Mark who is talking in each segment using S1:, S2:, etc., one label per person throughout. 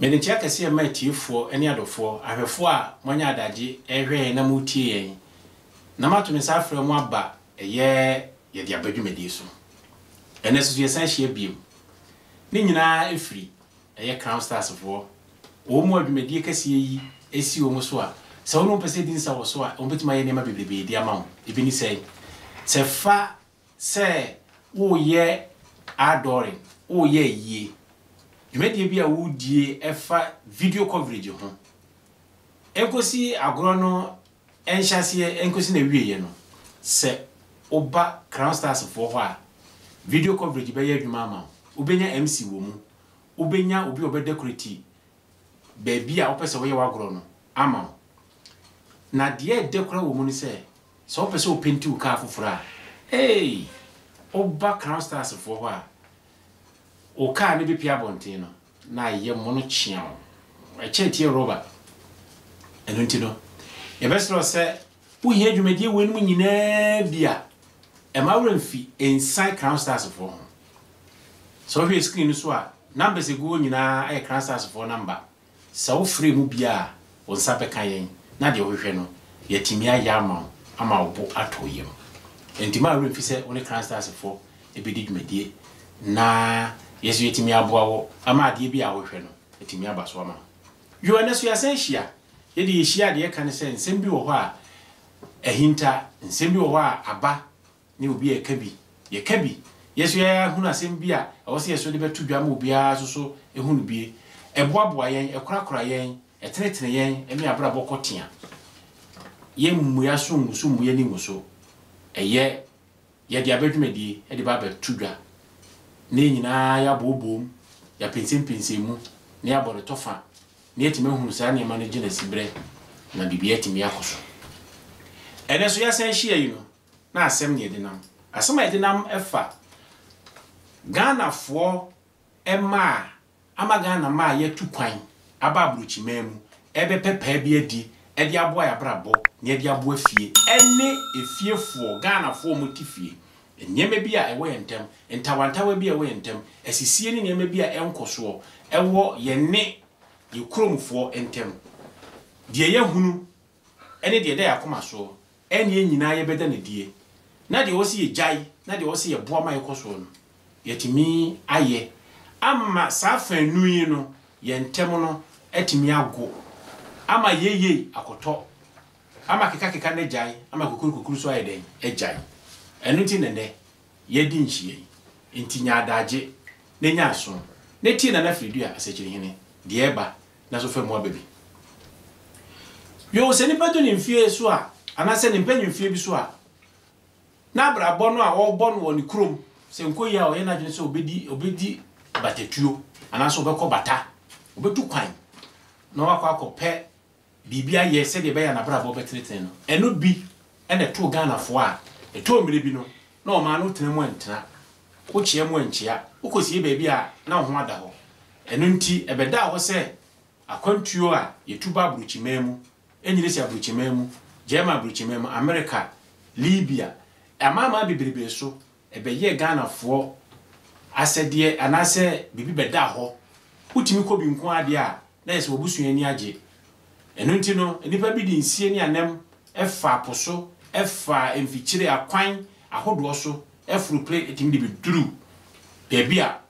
S1: Mede ntia kase ma tiefo ene adofo ahwefo a monya adaje ehwe na mutie yen na matumi safre mu aba ye de abadwumadi so ene so yesan hye biem ni nyina efiri Crown Stars fo o mu adwumadi kase yi esi o mu so a se wono pese din sa wo so a o betima ye nema bebrebe di ama wo ebini sei se fa se wo ye adoring wo ye yie dwumadi bi a wo die efa video coverage ho enkosi agro no enhyase enkosi na wieye no se oba Crown Stars fo ho a video coverage be ye adwuma ama obenya MC wo mu obenya obi obedecorate baby a opese wo ye wagro no ama na de dekora wo mu ni se so opese o penti u ka fofora hey oba Crown Stars fo ho a o ka ne bi pia bonten no na ye mo no chia e chetie roba eno ntino ye bestro se wo hie dwumadi we no nyina bia e ma wramfi inside Crown Stars fo ho so we screen so a numbers go nyina e Crown Stars fo number so free mu bia won sabe kan yen na de ohwehwe no yetimi aya ama obo atoyem entima wramfi se woni Crown Stars fo e bedi dwumadi na yesu yetimi aboawo ama ade bi a wohwe no yetimi abaso ama yo anaso yasan hia ye de hia de kan se nsem bi wo ho a ehinta nsem bi wo ho a aba ne obi e kabi ye kabi yesu ya hunu asem bi a wo se yesu de betu dwam obi a so ehunu bi eboaboa yen ekorakora yen etenetene yen emi abra bokotia ye mmuya so musu ye ni muso eye ye de abadwumadi e de ba betu dwa ne nyina ya bobom ya pensim mu ne ya bore tofa ne yetime hunu sa ne ma ne gina sibre na bibia yetime yakoso ene so ya san hia yi no na asem ne edinam asem edinam efa Ghana fo ema ama Ghana ma ye tukwan aba abruchi memu ebe pepa bi adi e de aboa ya brabo ne de aboa fie ene efiefo Ghana fo mo tifie enyeme bi a ewo yentem ntawantawa bi a ewo yentem esisie ne nyeme bi a enkoso ewo ye ne ye kromfo entem de ye hunu ene de da yakoma so ene nyina ye beda ne die na de wosi ye jai na de wosi ye boa ma ye koso no yetimi aye amma safa nuyi no yentem no etimi ago ama yeye akoto ama keka ne jai ama kokuru so ayeden ejai enuti nene yedi nhie enti nya adaje ne nya so ne ti na fridua asechiri hene de eba na so famu ababi yo se ni pado ni mfie so a anase ni mpanyu mfie bi so a na brabo no a wo no woni krom se nkoyi a o ye na dwene se obedi batetuo anase obekọ bata obetu kwan na wakọ akọpe bibia ye se de be ya na brabo betreten no eno bi ene to Ghana fo a eto mmire bi no na o ma no tenemu entena wo chie mu enchia ukosie baabi a na ho ada ho eno nti ebeda ho se akwantuo a yetuba abruchimemu enyire si abruchimemu jema abruchimemu America Libya amama bibribe so ebeye Ghana fo asede anase bibi beda ho utimi ko bi nko ade a na yesi obusuani age eno nti no enipa bi di nsie ni anem efa aposo efa emfichire akwan ahodo so efuru play etimi de biduru baabi a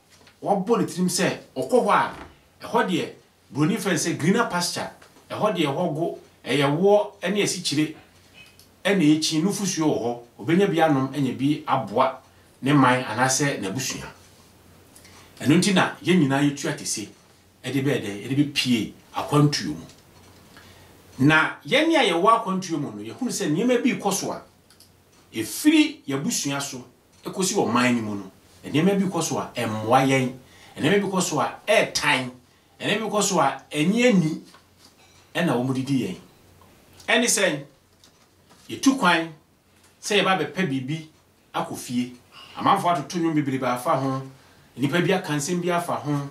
S1: wobo ne trim se okoho a eho de broni fense greener pasture eho de hogo eyewo ene esichire ene echi nufusuo ho obenya bi anom enye bi aboa ne man anase na busua eno nti na ye nyina yetu atese ede bede ede bi pie akwantuo mu na yenya ye wa akwantuo mu no ye hunu se niema bi koso a efiri ya busua so ekosi wo man ni mu no niema bi koso a emwa yen niema bi koso a airtime niema bi koso a enye ani ena wo mudidi yen eni sen yetu kwan se ye ba be pa bibi akofie amanfo atoto nwum bibiri ba afa ho nipa bi akansem bi afa ho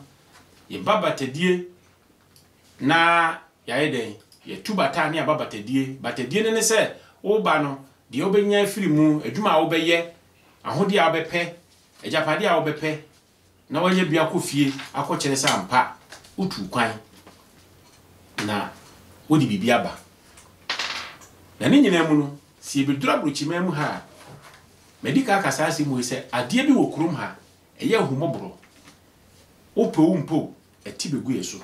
S1: ye babatedie na yae den ye tubata ne batedie ne se wo ba no de obenya afiri mu adwuma wo beye ahode a obepe ejapade a obepe na wanye bia kofie akokere sa ampa utu kwan na wodi bibia ba na ne nyina mu no si bedura brochima mu ha medical kasase mu se ade bi wo kurom ha eye ahumobro opo umpo eti begu yeso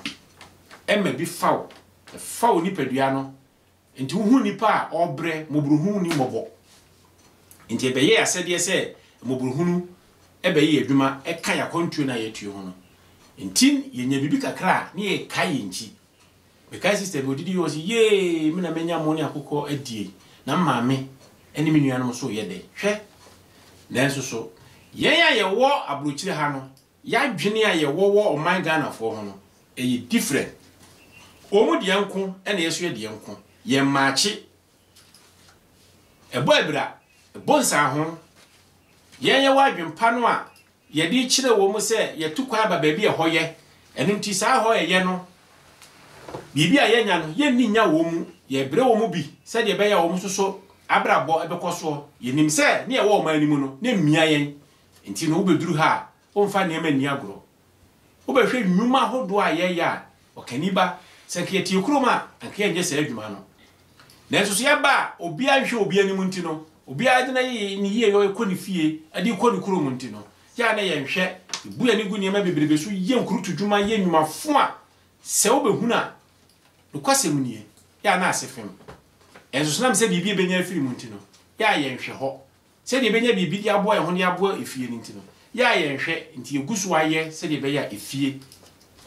S1: emma bi fawo nipadua no nti hu nipa a obre mobruhu ni mobo nti ebeye asede se mobruhunu ebeye adwuma eka ya kontuo na yetuo ho no nti yenya bibi kakra na ye kai nchi because sister odidi yo si ye me na menya mo ni akoko adie na maame eni me nuanom so ye de hwe nanso so ye ya ye wo abrochire ha no ya dwene a ye wo oman Ghana fo ho no e different omu de yanko ena yeso de yanko ye maachi ebo ebra bonsa ho ye wa dwempa no a ye de kire wo mu se ye tukwa ba baabi e hoye enu nti sa ho ye no bibi a ye nya no ye ni nya wo mu ye bre wo mu bi se de be ya wo mu soso abrabo ebekoso ye nim se ne ye wo man nimu no ne mmia yen nti no obeduru ha o mfa ne ma ni agro obehwe nnuma hodo a ye ya okaniba se ke tie kuroma anke ye se adwuma no na so ya ba obi ahwe obi animu nti no obi ade na ye ni ye yo ekoni fie ade ekoni kurom nti no ya na ye nhwe bu ya ni gu niema bebrebe so ye nkurutu dwuma ye nnumafo a se obehuna nokwasem nie ya na asefem enso nam se bibi benya afiri mu nti no ya ye nhwe ho se de benya bibi di abo ho ne abo efie ni nti no ya ye nhwe nti egusu aye se de beya efie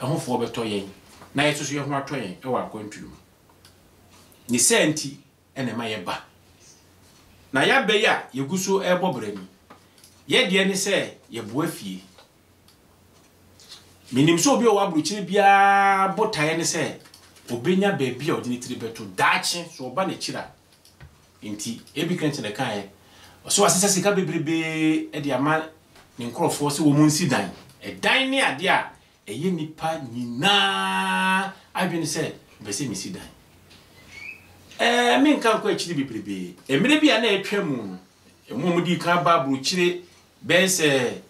S1: ehofo beto yen na ye soso ye ho ato yen e wa akwantu ni senti ene ma ye ba na ya beya yegusu ebobrani ye de ni se ye bo afie minim so obi o wa bruchiri bia botaye ni se obenya baby a odini tiri beto dachi so oba na chira nti ebi kan chene kan e so asesa sika bebrebe e de ama ne nkrofo se wo mu nsi dan e dan ne ade a eye nipa nyina adwene se be se mi si dan me nkan ko achiri bebrebe emre bia na etwam emu di kan ba bruchiri be se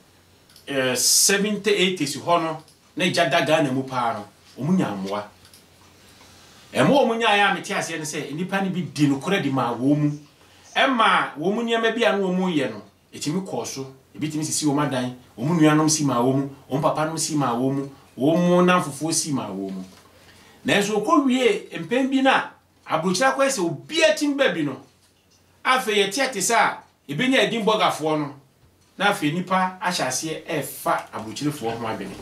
S1: 70 80s hono na jadaga na mu pa no omunya amoa emo omunya ya metiase ne se nipa ni bi di no kora di ma wo mu emma wo mu niam bia no wo mu ye no etimi koso ebitimi sisi wo madan wo mu nuanom si ma wo mu wo papa no si ma wo mu na fofo si ma wo mu na so ko wie empem bi na abrochira kwa se obi atim ba bi no afa ye tiate sa ebenya edin bogafo no na afa nipa ahyase efa abrochirefo ho abene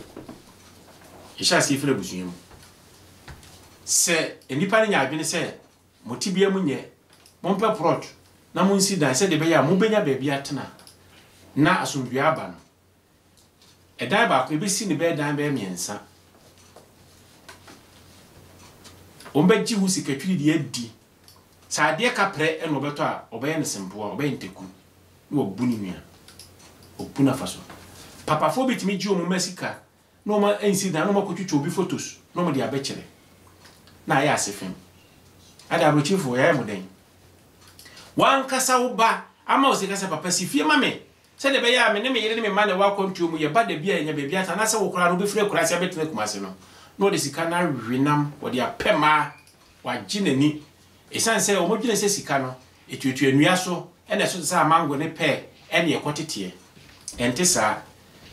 S1: ihyase fere busunyam se enipa nya adwene se motibia mu nye mompe prot na monsi dan se de be ya mo benya baabi atena na asomdua aba no edan ba ko ebesi ne be dan be miensa ombeji hu sikatwiri de adi sa ade ka pre eno beto a obaye ne sempo a obaye nteku no obuni nua obuna faso papa fo bitimi ji omu masika no ma ensi dan no ma kotwitwa obi photos no ma de abekere na ya asefem ada abrochifo ya emoden wan kasa uba ama osikasa papa sifie mame se de be ya me ne me yire ne me ma ne wa kontuo mu ye ba de bia nya bebia ta na se wo kora no be fire kora se betene kumase no no de sika na winam wo de apema wa ginani esanse o mo gine se sika no etuetu anua so ene so sa mango ne pe ene ye kotete ente sa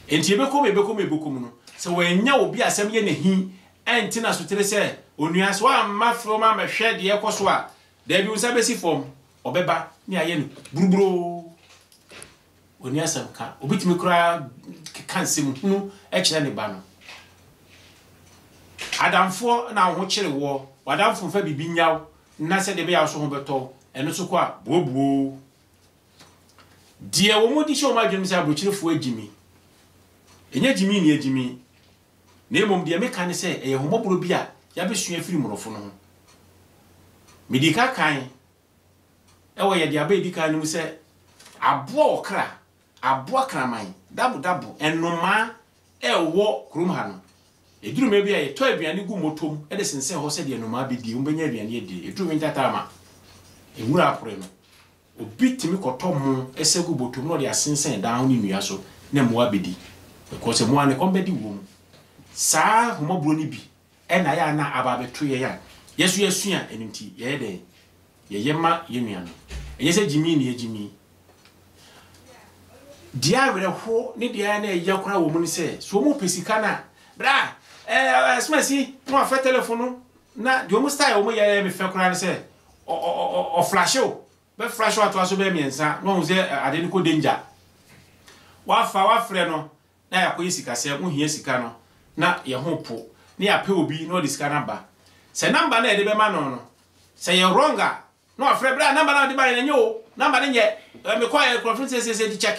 S1: enti ebekom no se wo nya obi asem ye ne hi enti na so tere se onua so amma froma ma hwe de ekoso a da bi unsa besi fom obeba ni aye no buruburo onua sam ka obitimi kura kansem hunu e kire ne ba no adamfo na ho kire wo wadamfo fa bibi nyaw na se de be ya so ho beto eno so kwa bobuo die wo modi sho ma dwem se abrochirefo agimi enya jimi ni agimi na emom de meka ne se eye homoboro bi a ya besua firi murofo no medika kan ewo ye de abedi kan no se abo okra abo akraman dabu enoma ewo krum ha no eduru me bia ye to aduane gu motom e de sense ho se de enoma bedi umbenya aduane edi eduru me ntatama ewura apore no obi timi kotom esegu botom no de asensen dan ho ni nua so na mo abedi because mo ane kombedi wo sa homobro ni bi e na ya na aba beto ye ya yesu yesua enunti ye de ye yema ye nua no enye se jimi ne ye jimi dia were ho ne dia na ye kora wo mu ni se so mu pesika na bra smasi mo afa telephone na de mo style mo ye me fe kora ne se o flash o be flash o ato aso be miensa no ze ade ni ko danger wa frɛ no na ya ko yisika se mo hia sika no na ye ho po na ya pe obi na o disika na ba se number na e de be ma no se ye wronga no afrɛ bra number na de ba ye nyo number ne nye me kwa ye conference se di check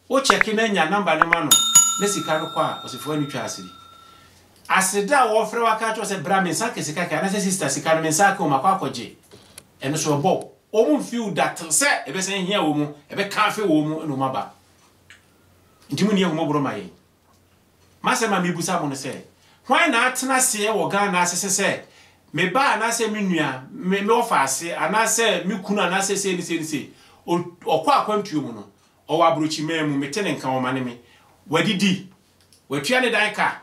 S1: o check na nya number ne ma no na sika no kwa osifo ani twa asiri asida wo frɛ waka to se bra me saka sika ka na se sister sika no me saka o makwa akɔgye eno so bo o mu feel that se e be se hia wo mu e be ka fe wo mu no maba ntimu ne ehumobro maye masema mebusa mo ne se hwan na atena se wo Ghana asese se me ba na se me nua me ofa ase ana se me kunu ana se se okwa akwantuo mu no o wa brochi memu metene nka wo mane me wadidi watua ne dan ka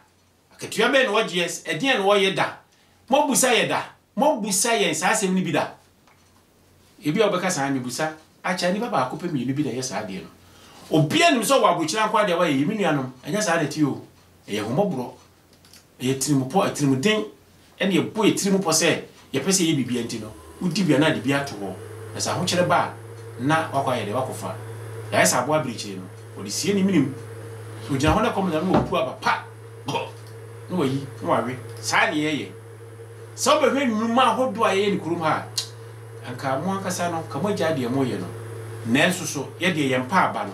S1: akatua be no GS edien no ye da mo busa ye da mo busa ye sa asem ni bi da ebi obeka sa me busa acha ni baba akope mi ni bi da ye sa de no obi anim so wa brochi na kwa de wa ye mi nuanom anya sa de ti o ye homobro ye tirimu den ene ye boy tirimu po se ye pese ye bibia nti no udi bia na de bia to ho na sa ho kyere ba na wakwa ye de wakofa ya sa abo abirichi no odi sie ni minim so gina ho na kom na no opu papa no wayi no wawe sa ne ye so be hwe numa hodo aye ni kurum ha anka mo ankasa no ka mo gya de mo ye no nenso so ye de ye mpa aba no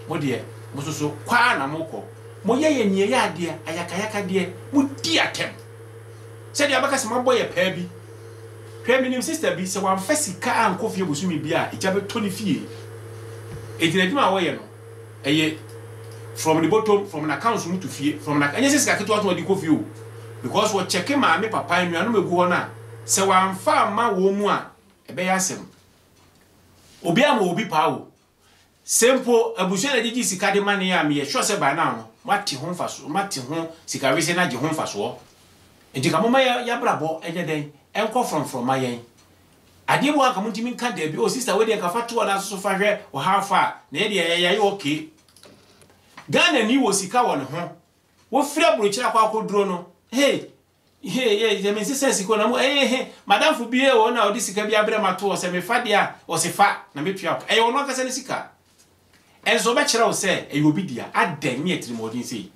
S1: mo de mo so kwa na mo ko mo ye nie ya de ayakayaka de mo di atem se de abaka se mo boye pa bi hwe minim sister bi se wan fasika anko fie bosumi bi a eja be toni fie ejinadima wo ye no eye from the bottom from an account to fie from an anya sika keto ato di ko fie o because we check ma me papa nua no megu ho na se wan fa ma wo mu a ebe ya asem obi ama obi pa o sempo abushwe na gigi sika de mane ya me ye sure se ba na no mate ho mfaso mate ho sika wese na je ho mfaso enti ka mama ya brabo enye den enko from mayen ade bo aka muntimi nka da bi o sister we de ka fa to na so fa hwe o hafa na ye de ye okay Ghana ni wo sika wo ne ho wo fira brochira kwa akoduro no hey je me sense ko na mo madam fu bi e wo na odi sika bi abre mato o se me fa dia o se fa na me tua wo no aka se ne sika enzo be kira o se obi dia adan ni etrimodin sei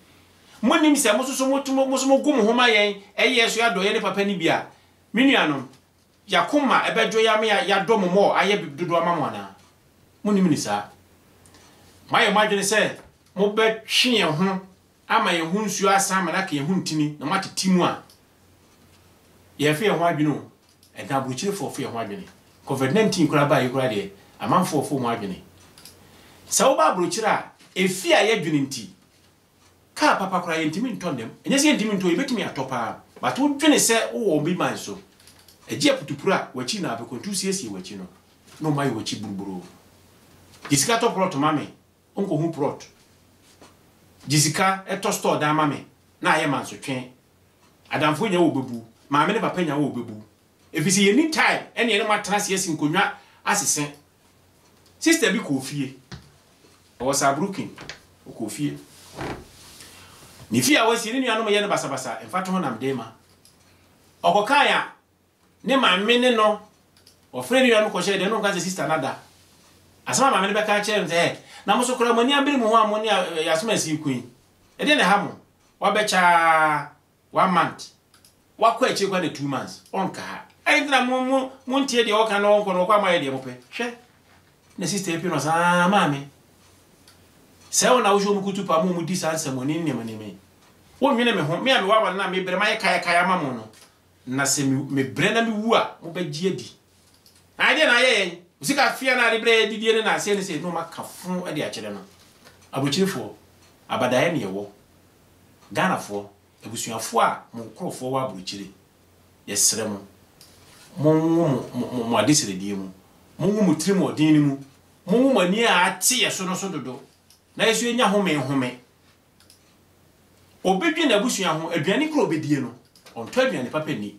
S1: monim se mo so mo gum ho ma yen so ya do ye ne papa ni bia menuanom yakoma ebejo ya me ya do mo aye dodo amamo na monim ni sa maye madwene se mo be hwe ho ama ye hu nsuo asama na ka ye hu ntini na matetimu a ye fe ho adwene o eda buchire fo fe ho adwene covid-19 kura ba ye kura de amanfo fo mo adwene sa wo ba buchire a efi a ye dwene nti ka papa kura ye ntimi ntondem enye se ntimi nto ye betimi atopa but wo dwene se wo bi man so eje putupura wachi na be kontu siesie wachi no mai wachi buruburu disika to plot mame onko hu plot jisika eto store da mame na aye man so twen adamfo nya wo bebu maame ne papa nya wo bebu efisi ye ni time ene ene matana siesi nkonwa asesen sister bi ko fie o sa brooking o ko fie ni fie a wasi ni nuanom ye ne basabasa emfato ho nam dema okokaya ne maame ne no o frere nuanom ko shede no nka sister nada asama maame ne be ka chere nze na mo so kora mani ambiri mu ho amoni yasoma si kuin e de ne ha mo wa be cha 1 month wa kwa echi kwa ne 2 months onka ha ai na mo ntie de o ka no onko no kwa ma ye de mo pe hwe ne sister epi no sa maame se ona wo jo mu kutu pa mo di sa semoni ne me wo nwene me ho me a me wa na me bre ma ye kaya ma mo no na se me bre na me wu a mo ba gi adi na de na ye usika fia na de bre didie ne na se ne se no makafo ade a kire no abochirefo abadaye ne yewo Ghanafo ebusuafo a mo krofo wa abochire yesere mo adesere die mu mo tirimo odin ni mu mo mani a ate yeso no so dodo na yeso enya home obedwe na busua ho aduane kro obedie no onto aduane papa ni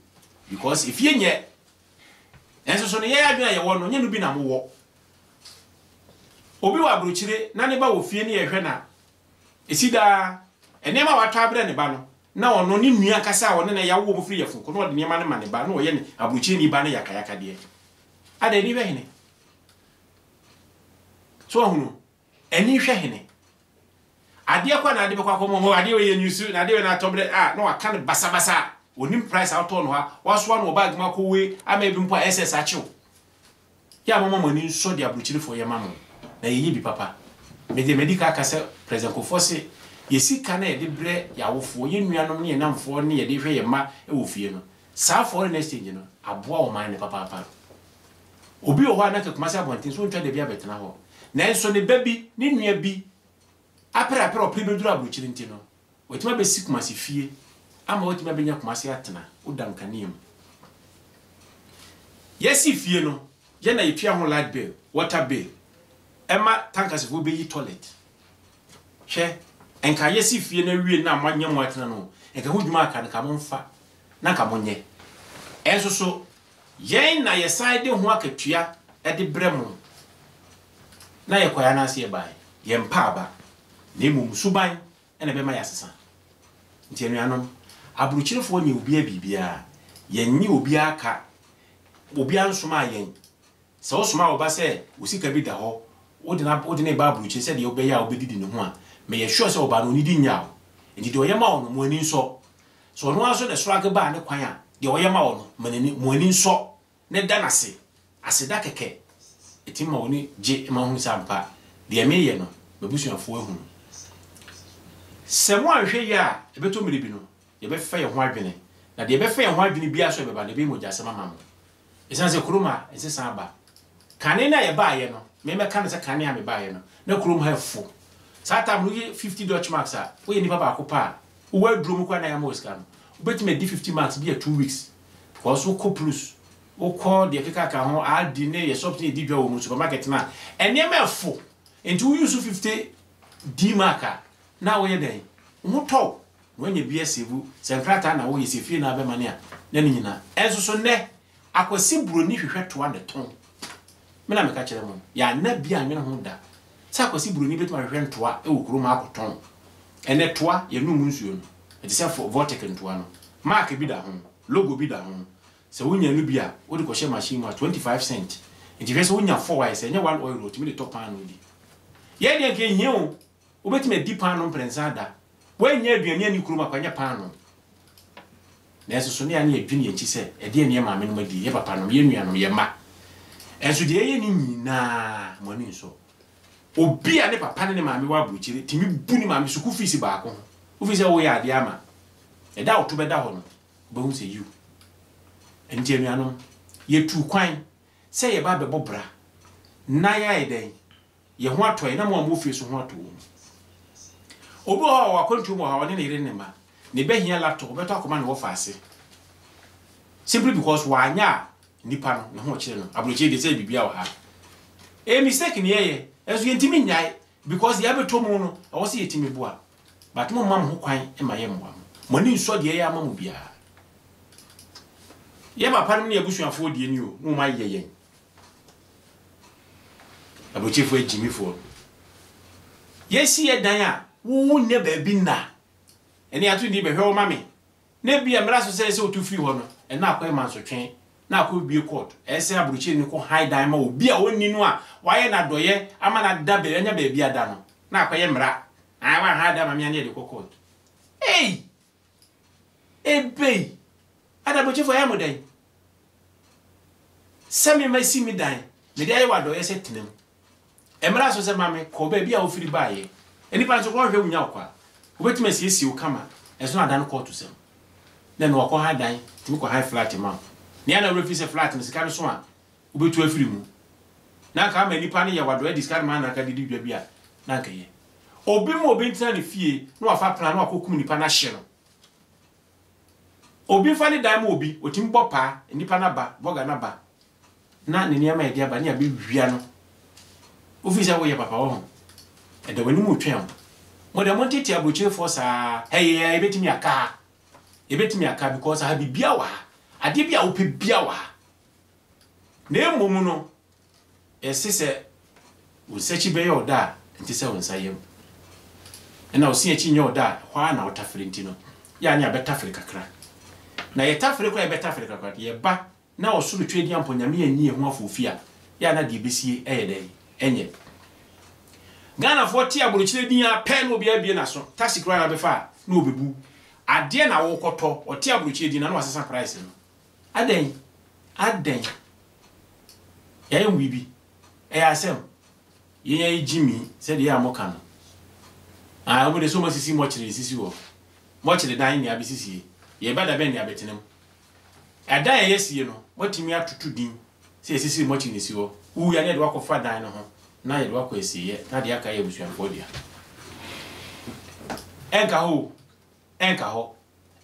S1: because if you nye enso so no ye adwena ye wo no nye no bi na mo wo obi wa abrochire na ne ba wo fie ne ye hwe na esida enema wa twa abre ne ba no na ono ne nua kasa wo ne na ya wo mo firi ye funko no de nema ne ma ne ba no ye ne abrochire ni ba ne yakayaka de ada ni be hene so ahunu eni hwe hene ade kwa na ade be kwa komo ade we ye nyusu na ade we na tobre no aka ne basa basa onim price out on ha waso no bag ma ko we ama bi mpo ss achiw ya mama ni so de abrochire fo ye mama na ye bi papa me de medical kase president ko force ye sika na ye de bre ya wofo ye nuanom ne ye namfo ne ye de hwe ye ma e wo fie no sa foreign exchange no aboa o man ne papa papa obi o ho anaka kumase abonten so ntwa de bia betena ho na enso ne baby ne nua bi apera o pribeduru abrochire ntino wetima be sikumase fie ama wetima be nya kumase atena udam kaniem yesi fie no ye na yetwa ho light bill water bill ema tankase fo be yi toilet hwe enka yesi fie na wie na amanya mu atena no enka hodwuma aka na kamfa na kamonye enso so yen na ye side ho akatua e de bremu na ye kwaya na ase ye bai ye mpa aba na emum suban ena be ma ya sesa nti enuanom abrochirefo nye obi abibia ye nyi obi aka obi ansoma yen se osoma oba se osika bi da ho odi na ba abrochire se de obeya obedidi ne ho a me ye sure se oba no nidi nya nti de oyema ono mo ani nso so no aso de struggle ba ne kwan a de oyema ono mo ani nso ne danase aseda keke etima oni je ma hu sampa de me ye no bebusuafo ehunu se mo ahwe ya ebeto miribi no ye be fa ye ho adwene na de ye be fa ye ho adwene bia so be ba de be mo jase mama mo esanse kuruma ensesa ba kane na ye ba ye no me me kan se kane a me ba ye no na kurum ha fo sata mu ye 50 Dutch marks a wo ye ni papa akopa wo waduro mu kwa na ya mo ska no obetime di 50 marks bia 2 weeks because wo ko plus wo ko de keka ka ho a di ne ye something di dwa wo mu supermarket na ene me fo enti wo use 50 D marker na wo ye den wo to when you be a sevu senkrata na wo ye sefie na be mane a na ni nyina enso so ne akwasi buro ni hwehwe to ande ton me na me ka kire mo ya na bia anwene ho da sa akwasi buro ni betuma hwehwe ntoa e wo kuro ma akoton ene toa ye num nsuo no e se for vortex ntoa no mark bi da ho logo bi da ho se wonya no bia wo de ko she machine ma 25 cent enti hwe se wonya 4 wise enya 1 euro timi de top pan no di ye de ke hie o obetime di pan no prensa da wanya aduane ani kuro ma kwanya pan no na eso so ne ani adwene enchi se e de ne ma me no madi ye papa no ye nuanom ye ma enso de ye ni nyina mo ani so obi a ne papa ne ma me wa abrochire timi bu ni ma me suku fees ba ko ofisi wo ya ade ama e da oto be da ho no be hu se you enti nuanom ye tu kwan se ye ba be bobra na ya eden ye ho atoy na mo ofie so ho ato obi ho wa kontu mo ha woni ne ire ne ma ne be hia laptop beto akoma ne wo faase simply because wanya nipa no ne ho kire no abrochire de se bibia wo ha mistake ne ye ezo yentimi nyai because ya beto mu no wo se yetimi boa but mo mam ho kwan e ma ye mboa mo ni nso de ye amamu bia ye ba panim ne abusuafo de ni o mo ma ye yen abrochire fo ejimi fo yesi ye dan a wo ne ba bi na eni atu ndi be hwe o mame na bia mra so se o tu free ho no e na akwa man so twen na akwa bie court e se abrochire ni ko high dan ma obi a wonni no a waye na doye ama na da be anya ba bia da no na akwa ye mra ai wa high dan ma me anya de ko court ebe ada abrochire fo ya mo dan sami ma si mi dan me dey wa doye se tenem emra so se mame ko ba bia o firi baaye eni pa so ko hwe unya kwa obetime siesie o kama eso na dan court sem na no ko ha dan timi ko high flat ma ne ana refi se flat ne sika no so a obetu afiri mu na ka ma nipa ne ye wado discard man na ka didi dwa bia na ka ye obi mo obi ntina ne fie no afa plan no akokum nipa na hye no obi fa ne dan mo obi otimi bopa nipa na ba boga na ba na ne niam e dia ba ne abi wia no ofisa wo ye papa wo e da wani mu twem mo da mo tete abrochire for sa hey ebetimi aka because ha bibia wa ade bia wo pe bia wa na emom no esese wo sechi be yo da nti se wo nsayem na wo sie chi nyo da hwa na wo tafere nti no ya nya betafere kakra na ye tafere ko ye betafere kakra ye ba na wo suru twedi ampo nyame anyi ho afofia ya na de besie eyede enye Ghana for tia buruchire din ya pen obi abie na so taxi kra na befa na obebu ade na wo koto o tia buruchire din na no asesa price no aden ya yem bibi asem ye Jimmy said ya moka no omo de so mo sisi mo chire sisi wo mo chire dan ni abisisi ye bada ben ni abetenem adan ye sie no motimi atutu din se sisi mo chire si wo wu ya ne de wakofa dan no ho na ye de wako esiye na de aka ye busuafo dia enka ho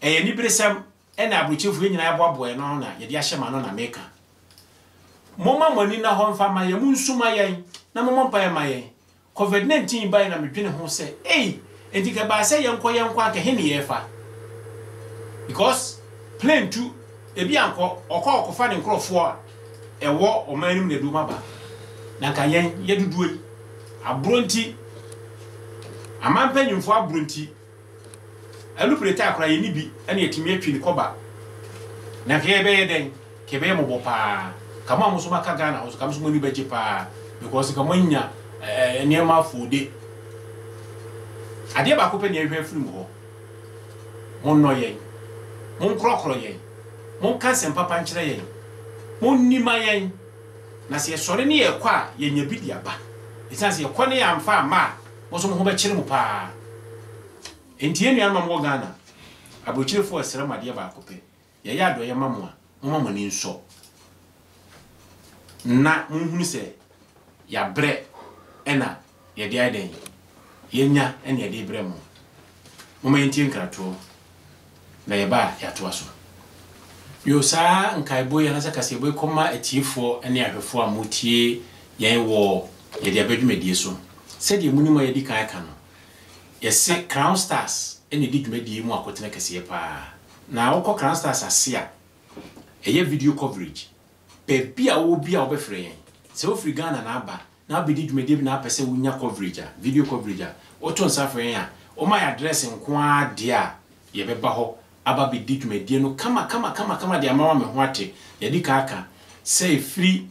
S1: ni bresam ena abruchefu nyina ya boaboe no na ye de ahyema no na meka moma moni na ho mfa ma ye munsuma yen na moma mpa ye ma yen COVID-19 bai na medwene ho se enti ka ba se yenkọ aka he ne yefa because plane to ebi anko okofa ne nkrofo a ewo omanim na du maba na ka yen yeduduoi abronti amampanyimfo abronti alupreta akra ye ni bi ene yetimi atwi ne koba na ka ye be ye den ke be mo bopa kama mo so maka Ghana ho so kama so mo ni beje pa because kama nya niema fude ade ba ko pe ne ehwe afiri mo ho mon no yen mon krokro yen mon kansen papa nkyere yen mon nima yen na se sore ne ye kwa ye nya bidi aba esanse ye kwa ne ya mfa ma mo so mo ho be kyere mo pa enti enu an mo Ghana abokyirefo asere made ba ko pe ye ya do ye mamo a mo mamo ni nso na munhunu se ya bre ena ye de aden ye nya ena ye de bre mo mo enti nkrato na ye ba ya to aso yo sa nkai boy na saka se boy koma etifo ene ahwefo amutie ye wo ye de abadwumedie so se de munima ye di kan aka no ye se Crown Stars ene di dwumedie mu akotene kase pa na wokọ Crown Stars asia eye video coverage bia wo befre yen se wo free Ghana na aba na abedi dwumedie bi na apese wonya coverage video coverage o to nsa fre yen a o my address nko ade a ye beba ho aba bedi dwumedie no kama de amawa me ho ate ye di aka say free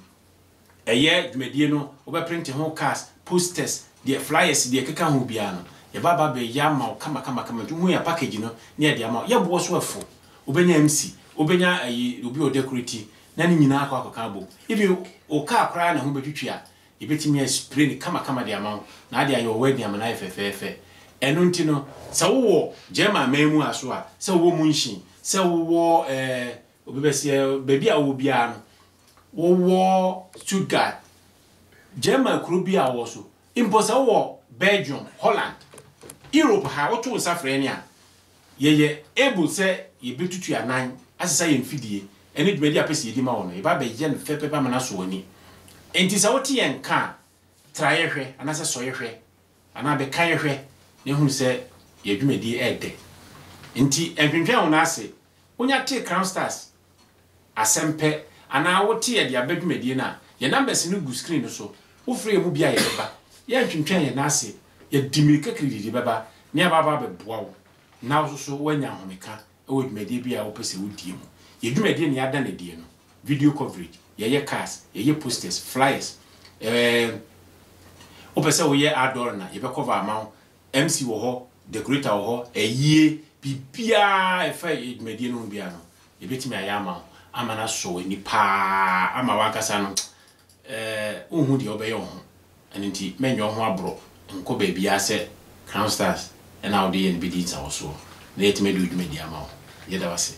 S1: eye dwumedie no wo be print ho cards posters the flyers the keka ho bia no ye baba be yama kama hu ya package no na ye de ama ye bo so afo obenya MC obenya obi o decorate na ni nyina akwa bo if o ka akra na ho betwitwi a e betimi spray ni kama de ama na ade ayo wedding am na efefefe eno nti no se wo jema memu aso a se wo munshin se wo obebesie baby a wo bia no wo Stuttgart jema kru bia wo so imposa wo Belgium Holland Europe ha wo to safrani a ye able se ye betutu anan asesa ye mfidie ene dwedi apese yedi ma wono e ba be ye no fepepa mana so oni enti sa woti ye nka traye hwe anase soye hwe ana be kan hwe ne hu se ye dwumedi ede enti entwentwa wona ase onya te Crown Stars asempe ana woti ye dia badwumedi na ye numbers no gu screen so wo free mu bia ye beba ye entwentwa ye na ase ye dimirika kredidi beba ne ababa be boa wo na wo so wanya homeka e wo dwumedi bia wo pese wo die mu ye dwumedi ne ada na die no video coverage ye cars ye posters flyers opese wo ye ador na ye be cover amount MC wo ho decorator wo ho eyie bibia e fa ye dwumedi no bia no ye betimi ayama amana so ni pa ama wakasa no ohun de obeye ho enti menyo ho abro nko ba bia se Crown Stars and now the NBD is also let me do media ma ye da wase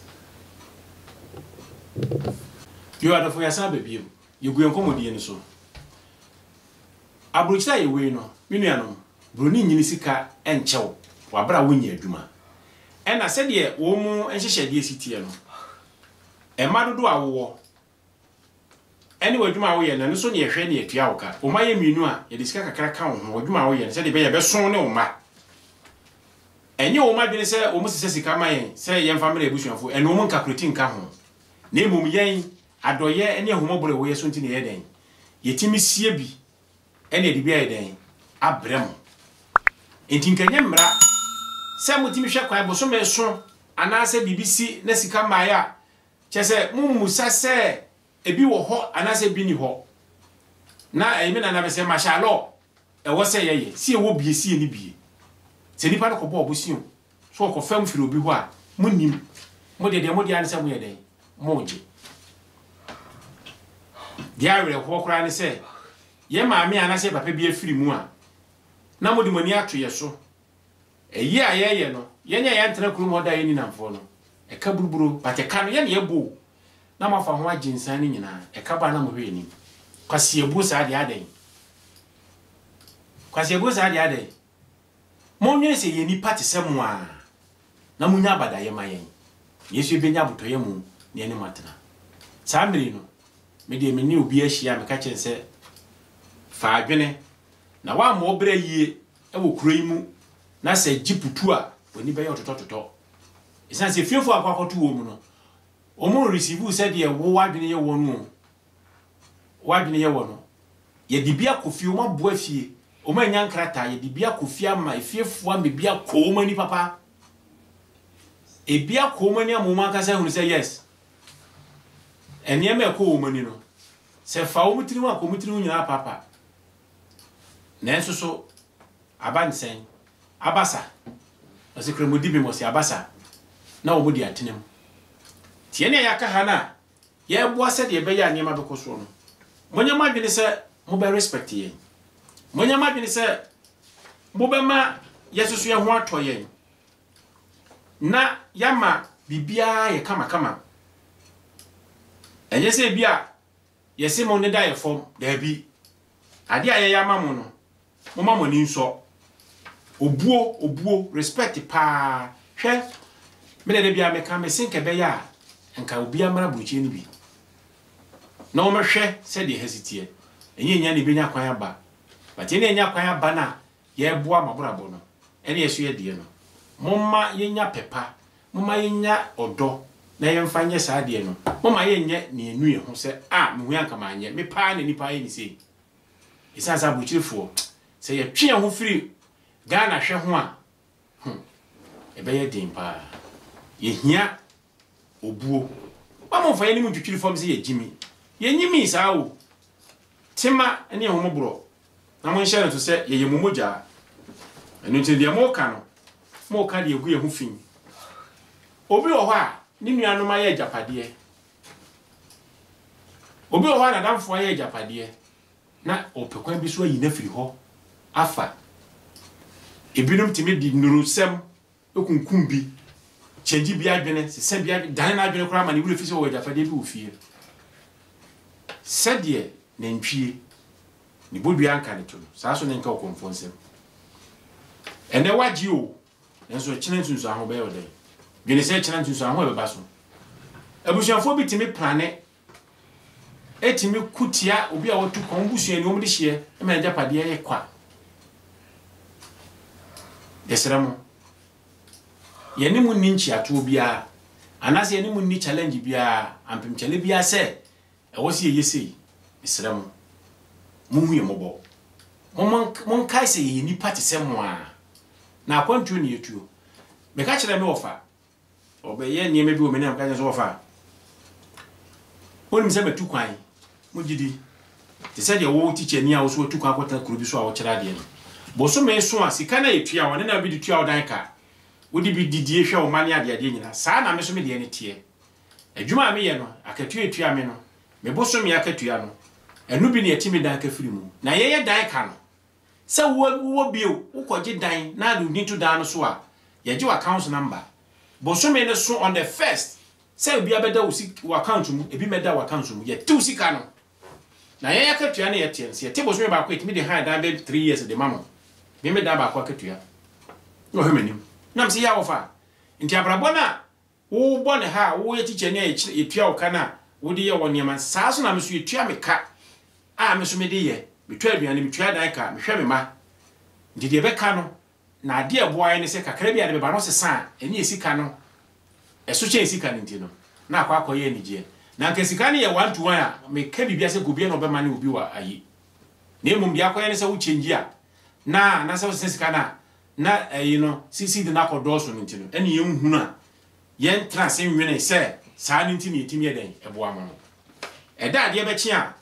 S1: you are the for yourself baby you go enkomodi ni so abrochira ye we no menu no broni nyini sika enchew wabra wonya adwuma ena se de wo mu enhyehyede sitie no emadodo awo anyway adwuma wo ye na so ne ehwe ne etua wo ka o ma ye menu a ye de sika kakra ka wo ho adwuma wo ye se de be ye be son ne wo ma enye wo ma dwene se o mu sise sika ma ye se ye family ebusuafo eno mu calculate nka ho na mum yen adoye ene ahomobore wo yeso ntine yeden yetimi sie bi ene edi bia yeden abrem enti nkanye mra se mutimi hwe kwan bo so meso anase BBC na sika maya chese mumusa se ebi wo ho anase bi ni ho na emi na bese mashalo e wo se yeye si e wo bie si ni bie se nipa no ko bo obusiu so ko fam firi obi ho a munim mo de anse mo yeden mo je dia were ko kora ne se ye maame anase papa bi afiri mu a na mo de mani ato ye so eyi a ye no ye nya ya ntena kuru mo da ye ni namfo no e ka buruburu pate ka no ye ne ye bo na ma fa ho aginsan ni nyina e ka ba na mo hwe ni kwase ebu sa de adan kwase ebu sa de adan mo nwe se ye ni pate semu a na mo nya abada ye mayen yesu benya butoye mu ne ne matena sa mmiri no me de me ni obi ahia me ka kyense fa adwene na wa mo obra yie e wo kuro yi mu na se giputu a woni be ye ototototo isan se fiefo akwakoto wo mu no o mo receive se de wo wadwene ye wo no wadwene ye wo no ye dibia kofi o ma bo afie o ma nya nkrata ye dibia kofi ama fiefo am bia ko mani papa e bia ko mani amoma ka se hunu se yes enie me ko mani no se fa o mutiri wa ko mutiri nyina papa na enso so abansen abasa asikre modi bi mo se abasa na wo modi atenem tie ne ya ka ha na ye boa se de be ya niema be ko so no monya ma dwene se mo be respect ye monya ma dwene se mo be ma yesusu ye ho atoye na yama bibia ye kama enye se bia yesi mo ne da ye fom da bi ade aye yama mo no mo ma mo ni nso obuo respect pa hwe me de bia me ka me sinke be ya nka obi amara buruchi ni bi na o me hwe se de hesitie enye nya ne benya kwan aba but ene nya kwan aba na ye boa maborabo no ene yesu ye de no momma yenya pepa momma yenya odo na yemfa nye saa de no momma yenye ne enu ye ho se me hu anka manye me pa na nipa ye ni sei isansa buchirifo se ye twe ho firi Ghana hwe ho a ebe ye din pa ye hia obuo ba mo fa ye ni mu twitwirifo se ye jimi ye nyimi saa o tema ene ho mobro na mo nhyɛ to se ye yemumogya enu nti de mo ka no mo ka de egu ye ho fin obi wo hɔ a ni nuanom aye japade obi wo hɔ na damfo aye japade na opekwan bi so ayi na firi hɔ afa ebinum timi di nurusem ekunkum bi chenji bi adwene se bi dan na adwene kora ma ne wure fi se wo japade bi wo fie sedie na ntwie ni bodu anka ne to no saa so ne nka okonfonsem ene waji o enso chine ntunso aho be yoden dwene se chine ntunso aho be baso abusuafo bi timi plane etimi kutia obi a wotu kon busuani omde hye e ma japade ye kwa desramo yeni mu ninchi atu bia anase yeni mu ni challenge bia ampem chale bia se e wosi yesi desramo mu ye mobo mon kai se yeni party se mo a na akwantu ne yetuo me ka kire me ofa obeye nieme bi o me na ka so ofa woni se metu kwan mo gidi te se de wo teacher ni a wo so tu kwan akota kuro bi so a wo kira de no boso me so a sika na etua wona na bi de tua odan ka wodi bi didie hwe o mane ade ade nyina saa na me so me de ne tie adwuma me ye no akatua etua me no me boso me akatua no enu bi ne yetimi dan ka firi mu na ye dan ka no se wo bio ukoje dan na do need to dan no so a ye je account number boso me ne so on the first se obi abeda wo account mu ebi meda wo account mu ye tu sika no na ye akatua na ye tie se ye te boso me ba ko etimi de han dan be 3 years de mamo me da ba kwa ketua no hemanim nam se ya wofa nti abrabona wo bone ha wo ye tiche ne etua wo kana wo de ye woni man saa so na me so etua me ka me so me de ye me tua aduane me tua dan ka me hwe me ma nti de be ka no na ade eboa ne se kakra bia de be ba no se san eni esika no eso che esika nti no na akwa akoye anije na kesika ne ye 1 to 1 a me ka bibia se ko bia no be ma ne obi wa ayi na emum bia koye ne se wo change a na se wo sika na you know sisi de na kodoso no ntino ene ye nhunu a ye ntra se nwene se saa ne ntini etimi eden ebo amo no eda ade be chi a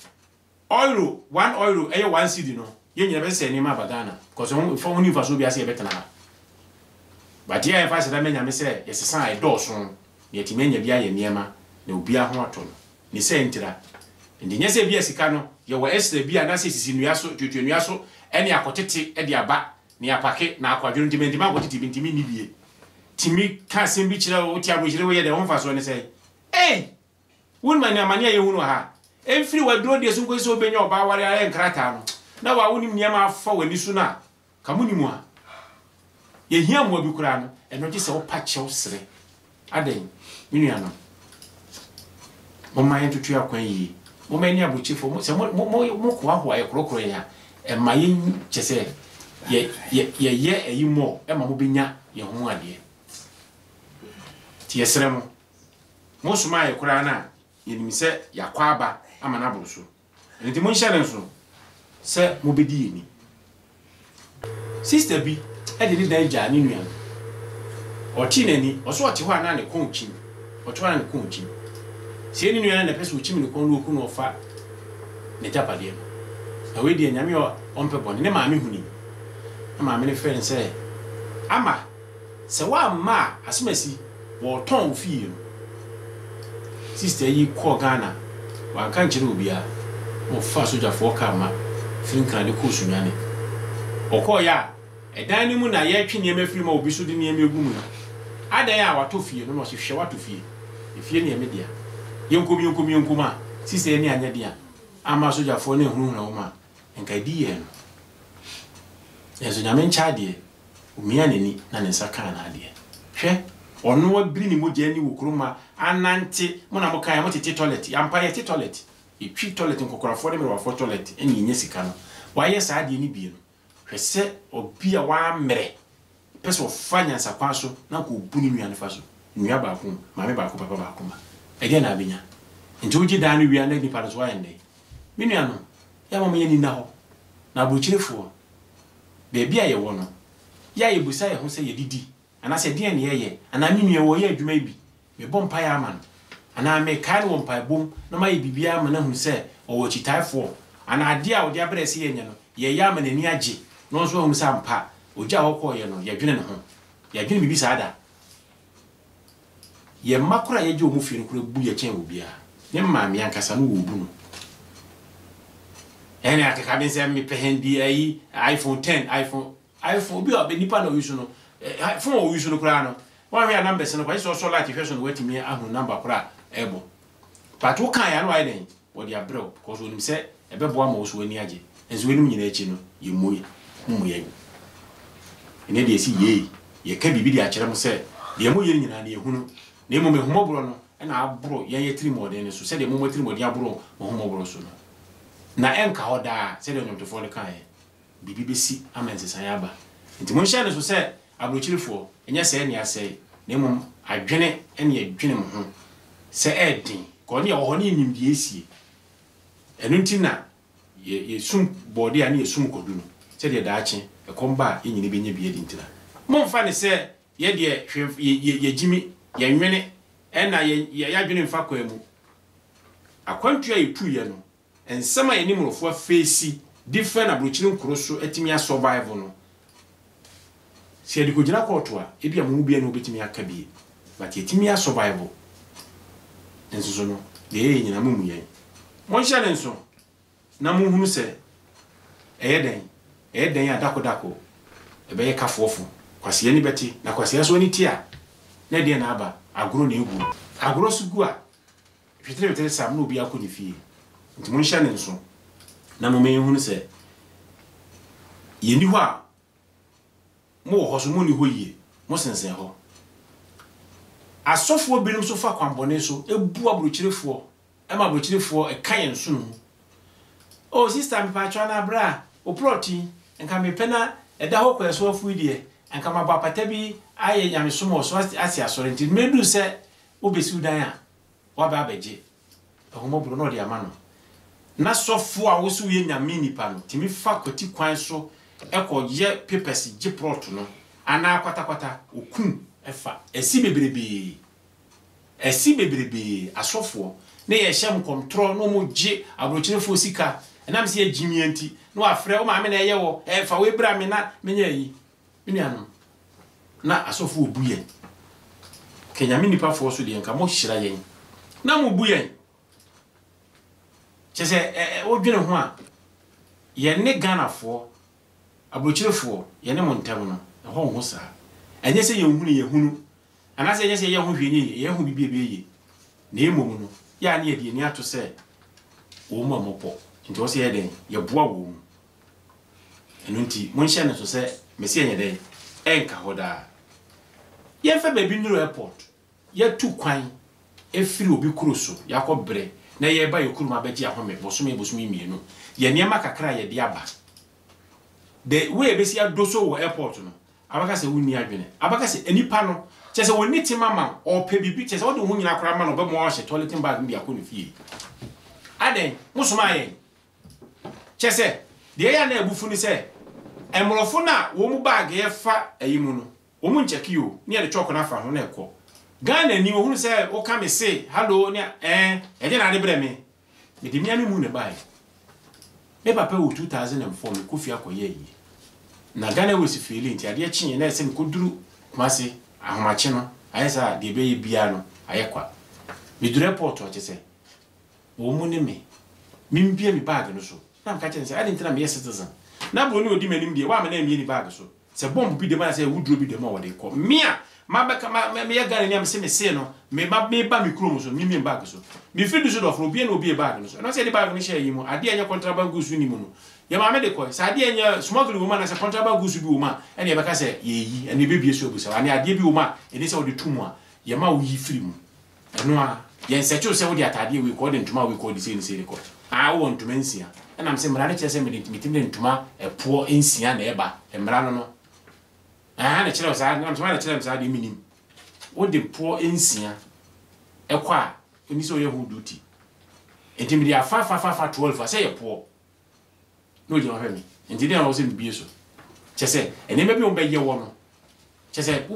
S1: euro 1 euro eye 1 cedi no ye nyina be se ni ma bagana cause for woni fa so bia se ye betena but ye fa se da menya me se ye sesa e doso ye etimi nya bia ye niema na obi a ho ato no ni se ntira ndi nya se bia sika no ye wa extra bia na se sisi nua so twetwe nua so ene akotete e de aba ni apake na akwadwo ndimendima akotete bintimi ni bie timi ka sembi kira o ti abojire we ye de wonfa so ne se won man na mania ye hunu ha emfiri waduro de so nkosi obenya oba ware aye nkrata no na wa wonim niam afa wani su na kamunimu a ye hia mo bi kura no eno gi se wo pa chew sere aden minua no mo man tutu akwan yi mo man ni abuchifo mo se mo ko aho aye krokro ya e maye chese ye eyi mo e ma mo benya ye ho ade ti yesere mo suma aye kura na yenim se yakwa aba ama na boroso enti mo nhye nso se mo bedi yeni sister bi e de dan ja ni nua o ti nani o so o ti ho ana ne konchi o to ana ne konchi se ni nua na pese o chi mi ne kon no oku no fa ne japade no we de nyame o ompe bone ne maame huni na maame ne friend se ama se wa ma asomasi wo ton ofie no sister yi ko Ghana wa kan kire obia mo fa soja fo kama finkan de ko sunyane okoya edan ni mu na ye twe niam afiri ma obi so de niam egu mu adan ya wato fie no so hwe wato fie efie niam dia yenkomi sister ni anya dia ama soja fo na ehunu na wo ma enka di ye no yeso nyame ncha de umia nani na ne nsaka na ade hwe ono wa biri ni mogya ni wokroma anante mo na mo kan mo tete toilet yampa ye tete toilet etwi toilet nkokorafo de me wa fo toilet eni nya sika no wa ye saa de ni bi no hwese obi a wa mere pese ofanya sakwa so na ko buni nua ne fa so nua ba ko maame ba ko papa ba ko ma ege na abenya nti uji da no wi ana ni pa so wa ende mi nua no ya mo ye ni na ho na buchirefo bebi a ye wo no ya ye busa ye ho se ye didi ana se de ne ye ana mi nua wo ye adwuma bi me bom pa ya man ana me kai wo mpa bom na ma ye bibia ma na hu se o wo chitaifo ana ade a wo de abrese ye nya no ye ya ma nani age no so hu sa mpa oja wo ko ye no ye dwene ne ho ye dwene bibi sa ada ye makura ye je o mu fi no kura bu ye chen obia ne ma me ankasa no wo bu no ene akaka ben se me pehendi ayi iPhone 10 iPhone bi obi nipa no yusu no phone o yusu no kura no wa we numbers no kwa so light fashion no wetimi ahu number kura ebo but wo kan ya no ai den wo dia bro because onim se ebebo ama wo so ani age enzo wenim nyina echi no ye moye mu ye ene de esi ye ka bibi de akere mo se de mo ye nyina na ye hunu na emo me humobro no na abro ye tiri modern ne so se de mo tiri modern abro mo humobro so no na enka hoda se de nyomtofo ne kan ye bibi besi amensesan ya ba nti mo hye ne so se abrochirifo enya se ne ase na emo adwene ene adwene mo ho se edin ko ne wo ne nyim die esie enu nti na ye sum body ani ye sum kodu no se de daache e komba ye nyine benye bi edi ntira mo mfa ne se ye de ye jimi ye nwene ena ye adwene mfa kwa mu akwantua ye tu ye no ensema ye nimrofo afesi different abrochiri nkroso etimi a survival no se de ko gina koto a ebi amu bia no obetimi aka bie but etimi a survival enso no de ye nyina mu ye mo hye ne nso na mu hunu se eden adako ebe ye kafofo kwase ni beti na kwase so ni tia na de na aba agro na egu agro sugu a fitre sam no obi akoni fie nti mo hye ne nso na mo me hunu se ye ni ho a mo ho so mo ni ho yie mo sensen ho asofo binom so fa kwambone so ebu abrochirefo ema abrochirefo e kan nso no oh sister me pa twa na bra o proti enka me pena eda ho kwaso afu die enka ma bapata bi aye nyame so mo so asi asore nti medu se obesi udan a wa ba beje ehomobro no de ama no na sofo a wo so ye nyame nipa no timi fa kwati kwan so ekoye papers gi plot no ana kwata okun efa esi bebrebe asofo na ye hyem control no mo gi abrochirefo sika na me se agimi anti no afre o ma me na ye wo fa we bra me na menya yi menuano na asofo obuye kenyame nipa fo so de nka mo hyira yen na mo buye chese odwene ho a ye ne Ghana fo abrochirefo ye ne montam no ho ho sa enye se ye hunu ana se enye se ye ho hwenye ye ho bibie ye na emom no ya na ye de ni ato se wo mo mopo nti wo se ye den ye boa wo mu enu nti mo nhye ne so se mesi enye den enka hoda ye fa baby nuru airport ye tu kwan efiri obi kuroso yakobre na ye ba ye kuruma beji ahome bosome mienu ye niema kakra ye de aba the way be si adoso wo airport no abaka se wuni adwene abaka se enipa no chese woni timama o pe bibi chese wo de hu nyina kra ma no be mo hye toilet bag ndi akọ no fie aden musuma ye chese de ya na ebufu ni se emrofo na wo mu bag ye fa ayimu no wo mu ncheki yo ne ye de choko na fa ho na ekọ Ghana ni wo hu se o ka me say hello ne e de na de bre me de mi ami mu ne bai me papa wo 2004 me kofi akoye yi na Ghana wo si feeling ti ade chinye na se me koduru kumase ahomache no ayesa de be bia no ayekwa me dure port o chese wo mu ne me mbia mi bag no so na mka chense ade ntina me citizen na bro ni odi manim de wa me na mi ni bag so se bomb bi de ma se wuduro bi de ma wo de ko mia mabeka me ya Ghana ni am se me se no me ba mi krom so mi bag so mi fi du so do fro bi na obi bag no so no se de bag ni share yi mu ade anya contraband goods ni mu no ya ma me de ko sa ade anya smuggle woman na se contraband goods bi woman ene be ka se ye yi ene be bie so obu se ane ade bi woman ene se wo de tumu a ya ma wo yi firi mu eno a ye se chu se wo de atade we ko de ntuma we ko de se ni se ko a wo ntuma nsia ena am se mra ne che se me de ntuma epo nsia na eba mra no no na chira sa na mtuma na chira sa de minim wo de po ensia ekwa oni so ye hu duty enti dia fa 12 say ye po no je wa mi enti dia wo se bi so chese ene me bi on be ye wo no chese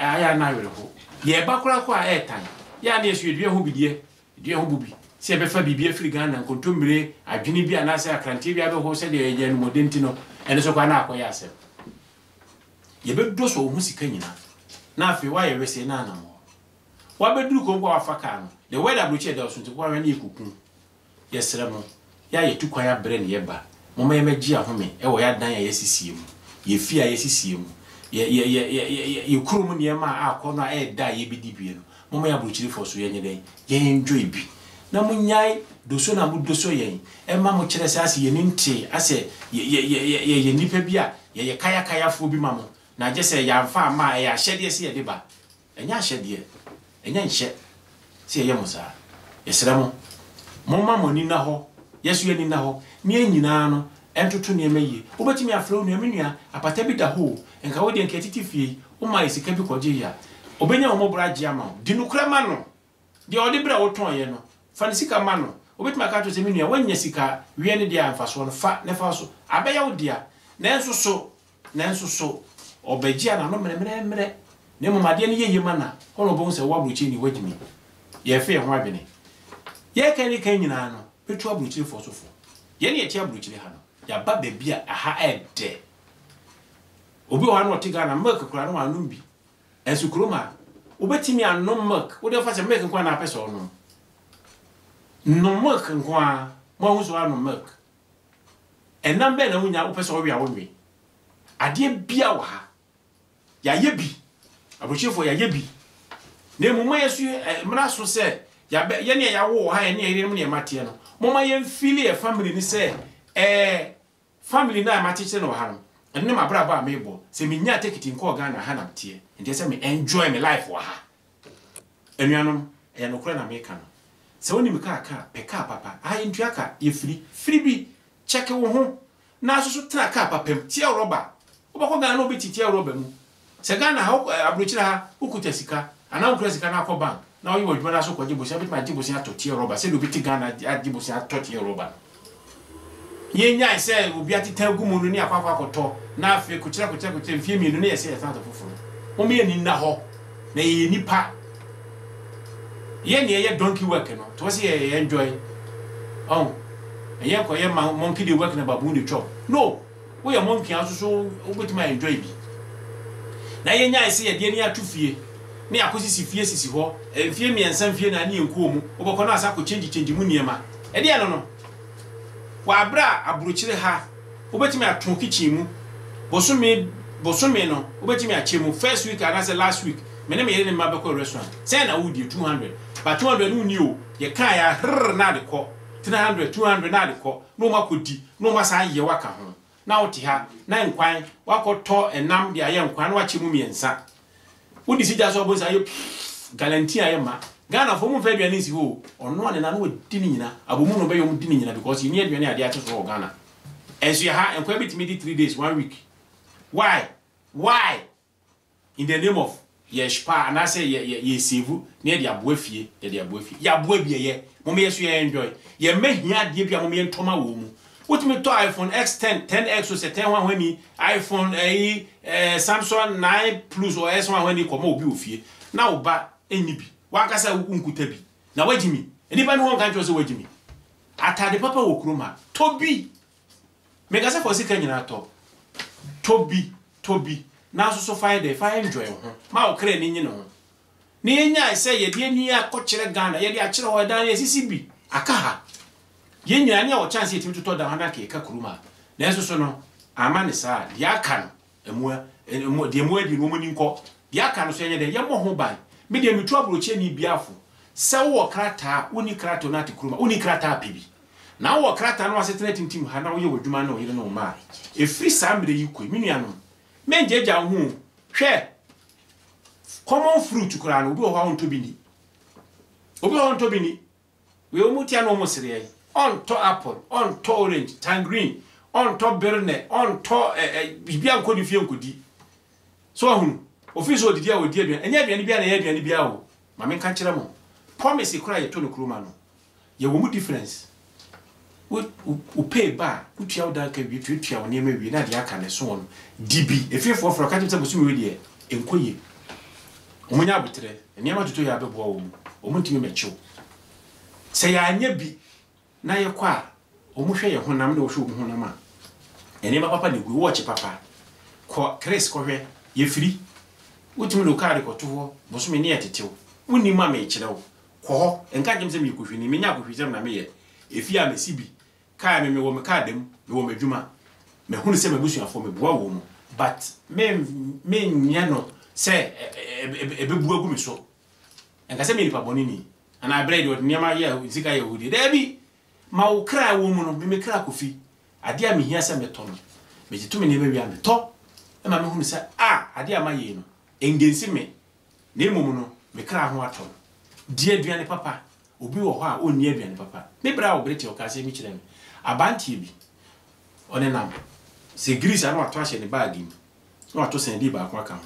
S1: aya na wele ho ye ba kura kwa etan ya na yesu edue ho bidie edue ho bubi se be fa bibie firi Ghana nkontombre adwene bi ana se akrante bi abe ho se de ye no modenti no ene so kwa na akoya asem ye be do so hu sika nyina na afi wa ye wese na anamo wa be duru ko kwa afaka no the weather bro che da so nti kwa we na ikukun ye sremo ya ye tu kwa ya bre ne ye ba mama ye magi ahome e wo ya dan ya yesisie mu ye fi ya yesisie mu ye kurum ne ma akọ no e da ye bi dibie no mama ya bro chiri fo so ye nyeden ye enjoy bi na munyai doso na mu doso yen e ma mo kire se ase ye nti ase ye nipa bi a ye kaya fo bi ma mo na je se ya mfa ma ya hyede se ye de ba enya hyede enya nhye se ye musa yesramo momma moni na ho yesu ye ni na ho ne nyina no entoto ne mayi obetimi afro no menua apata bi da ho enka wo de enka titifie o ma isika bi koje ya obenya wo mobra agi ama di nukra ma no de odi bra wo ton ye no fa ne sika ma no obetimi aka to se menua wanya sika wie ne dia amfa so no fa ne fa so abeya wo dia na enso so obegia na no mere ne momade ne yeye mana hono bo se wa bruchi ni wagimi ye fe ho abene ye kan nyina no petu abruchi fo so fo ye ne ye ti abruchi ha no ya ba bebia aha ede obi ho no tiga na milk kura no anu bi ensu kroma obetimi anom milk wo de fa se milk nkwa na apese ono no milk nkwa mo hu so anom milk enam be na hunya wo pese wo wi awonwe ade bia wa ha ya yebi abrochefo ya yebi ne mumma yesu mra so se ya be ye ne ya wo ha ye ne ire mu ne mate no mumma ye feel e family ni se family na mate che no ha no ene ma bra ba mebo se mi nya take tin ko Ghana ha na mte enti se me enjoy my life wa ha enuanom e no kura na me ka no se woni mi ka peka papa ha entu aka ye free bi check wo ho na so so tra ka papa tie roba obako Ghana obi tie roba mu se Ghana ha abrochira ha ukuta sika ana ukura sika na akọ bank Now you will do so kwa jibusi abit ma jibusi atoti roba se do biti Ghana jibusi atoti roba ye nya se obi atita gumu no ni akwa akoto na afi kuchira mfie mienu ne yese yesa atofoforo mo me ni na ho na ye nipa ye ne ye donkey work no to se ye enjoy oh ye ko ye monkey dey work na babu dey chop no we ye monkey asoso obetima enjoy bi na ye nya se ye de ni atufie ne akosisi fie sisi ho fie miensan fie na ne enkuo mu oboko na asa ko change mu niema e de no wa abra aburuchire ha obetimi aton kitchen mu bosome no obetimi achemu first week and as last week me me yere ma be ko restaurant say na wo die 200 but 200 no ni o ye kan ya na de ko 300 200 na de ko no makodi no masa ye waka ho na wo ti ha na nkwan wakoto enam de aye nkwan na wachemu miensa wo di sija so bo sa yo guarantee aye ma Ghana for mu fa aduane si ho ono ane na no di ni nyina abomu no be yo mu di ni nyina because ni aduane ade ate so Ghana enso ya ha enkwa bitimi di 3 days 1 week why in the name of yeshpa and I say ye save near the aboafie ya aboa bi ye mo me yeso ye enjoy ye mahia de bia mo me ntoma wo mu wotimi to iPhone X10 10X or 10 one when ni iPhone Samsung 9 Plus or S1 when ni komo obi ofie na wo ba enibi wakasa unkuta bi na wajimi enipa no won kan chose wajimi atade papa wo kroma tobi megasa for sika nyina to tobi na so fire dey fire enjoy ho ma o kre ni nyina ho ni nya se ye de ni akokire Ghana ye de akire ho dan ye sisi bi aka ha ye nyina ne o chance yetimi to da hana ke ka kroma na so no amane sa ya kan emua de emua di no muni nko ya kan so ye de ye mo ho ban me de mitu abroche ni biafo se wo krata uni krata na tikruma uni krata pibi na wo krata no asetena tintim ha na wo ye wadwuma na wo yire no ma e free sambre yiko minuano menjeja ho hwe common fruit kura no obi ho ho ntobi ni we omutia no mo sere on to apple on to orange tangerine on to berne on to bibia nkodi fie nkodi so ahunu office odidi a odi aduan enya aduan bia na ye aduan bia o ma me kan kire mo promise kura ye to no kroma no ye wo mu difference u pay ba utua oda ka bi tutua wo niam wi na de aka ne so no dibi efefo fro ka timse bosu we de enkoye omunya abutre niam atuto ya bebo wo mu omuntimi mecho se ya anya bi na ye kwa omuhwe ye honam na wo hwe honam a eniam papa ne gu watch papa ko Chris ko hwe ye firi utimi lo kaade ko to bosu me ne yetetew woni ma me kire wo ko enka jemse me kuhwi ni menya kuhwi zem na me ye efi a mesibi ka me wo me kaadem me wo madwuma me hunu se mabusu afo me boa wo mu but me nya no se ebebu agu me so enka se me nipa bonini ana bread wo niam ye zika ye hudi debi ma wo kra wo mu no me kra kofi ade a me hia se me to no me jitumi ne be wi am to e ma me hunu se ade a ma ye no engensi me ne momu no me kra ho ato die aduane papa obi wo ho a onni aduane papa me bra wo breti o ka se mi kire me abantie bi one nam se grease anu ato ahye ne bag mi no ato sen di ba ko aka ho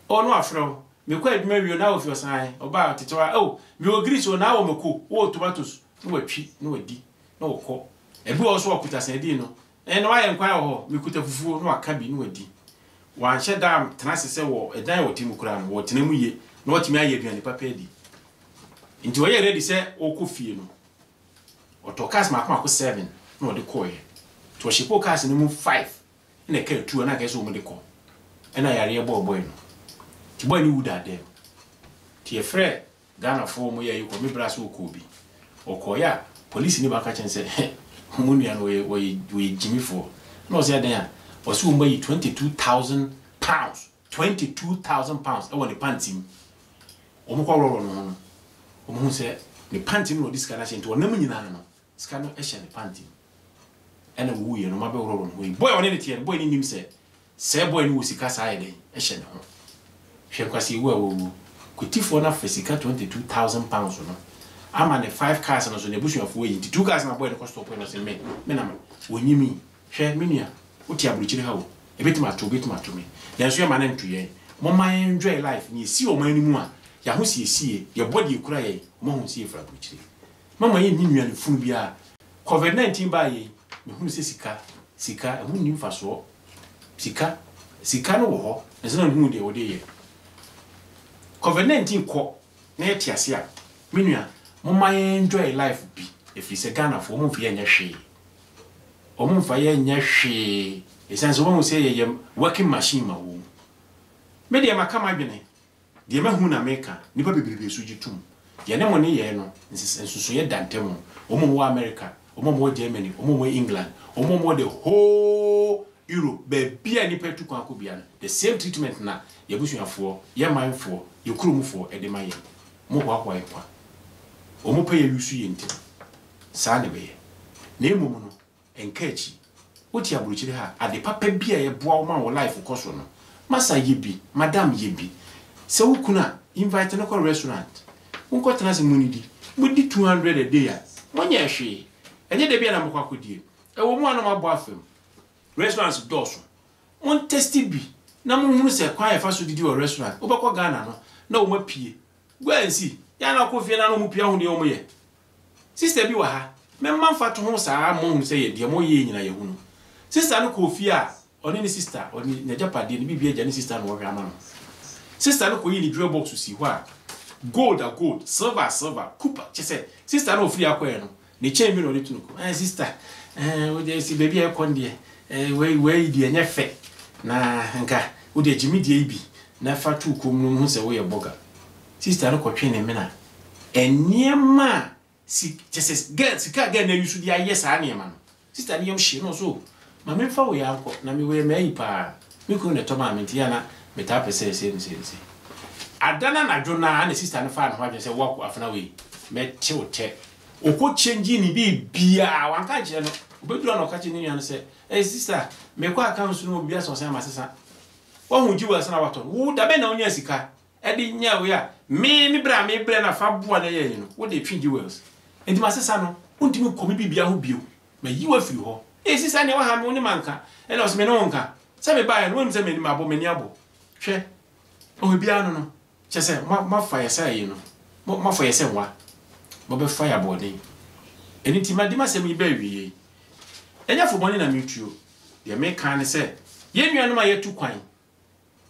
S1: ono afro me kwa aduma wi na ofi osan oba tetewa me wo grease o na wo meko wo tomatoes no watwi no wadi no wo ebi wo so okuta sen di no no wa ye nkwa ho me kuta fufuo no aka bi no wadi wan she dam tenase se wo edan wo timu kura no wo tenemu ye no watimi aye aduane papa di nti wo ye ready se okofie no otokas makoma ko 7 no de ko ye to shipo kas ni mu 5 na ka 2 na ka so mu de ko na yare boy no ti boy ni wuda dem ti e frɛ Ghana fo mu ye ko mi braso okobi okoya police ni ba ka chense mu nua no we jimi fo no se adan a osu mu yi 22,000 pounds 22,000 pounds e won the pantim o mu ko roro no o mu se ni pantim no diska na shenti wonam nyina no ska no e hye ni pantim ena wu ye no ma be roro no boy one ne tie boy ni nim se boy ni wo sika sa ye den e hye ne ho hwe kwasi wo awu kutifo na fesika 22,000 pounds no ama ne 5 cars no so ne busu afo yi 2 cars na boy ne cost point no se me na wonyimi hwe minia uti aburuchire ha wo ebetima to me na so ye ma na ntuye mo man enjoy life ni si o man ni mu a ya ho sie ye body kura ye mo ho sie fra buchiri mama ye ni nuane funu bia COVID-19 ba ye me hu se sika hu ni mfaso sika no wo ho na se na hu de wo de ye COVID-19 ko na ye tiase a me nua mo ma enjoy life bi if you say Ghana for mo fi ye nya hwe o mo fa ye nya hwe esanso mo say ye working machine ma wo me de ma kama dwene de ma hu na meka nipa bebirebe so gitum ye ne mo ne ye no nsusu ye dantem o mo America o mo Germany o mo England o mo the whole Europe be bia nipa tu kwa ko bia the same treatment na ye busuafo ye manfo ye kurumfo e de ma ye mo kwa o mo pa ye yusu ye nti sa ne be na emu no enkachi oti aburuchire ha ade papa bia ye boa wo ma wo life koso no masa yebi madam yebi se wukuna invite no ko restaurant unko tena se munidi mudi 200 a day a monye hwe enye de bia na mokwa kodie e wo mu anoma bo afem restaurants doso on testi bi na mo hunu se kwa e fa so didi wo restaurant obekọ Ghana no na wo mapie gwansi ya na ko fie na no mu pia hu ne wo ye sister bi wa ha me manfa to ho saa mo hu se ye de mo ye nyina ye hunu sister no ko fie a oni ni sister oni na japade ni bibia ja ni sister no wo hwa no sister no ko yi ni drill box si ho a gold, silver, copper. She said, sister, no free aquarium. Ni chain me no to no. Sister, we dey see baby e kon dey. We dey nya fe. Na nka, we dey Jimmy dey bi. Na fa tu kom no hu se we boga. Sister no ko twe ne me na. Eniema si just get sika get na yusu dia yes aniema no. Sister ni yam hye no so. Ma me fa we anko na me we mai pa. Me ko ne to ma menti ya na me ta pese se. Adana na jona na sister no fa no hwa se work afana we me che oko change ni bia wanka je no obedura no ka che ni no se sister me kwa account no bia so se masesa wo hu jiwa se na wato wo da be na onya sika e di nya we a me bra na fa boa na ye no wo de twi jiwa enti masesa no untimi komi bibia ho bio me yiwa firi ho sister ne wa ha me oni manka e na so me no nka se me ba ya no se me ni mabo me ni abo hwe o bia no chese ma fire say you know ma fire say wa bo be fire body eni ma di ma se mi ba wiye enya fo boni na mutuo de me kan say ye nua no ma ye tu kwan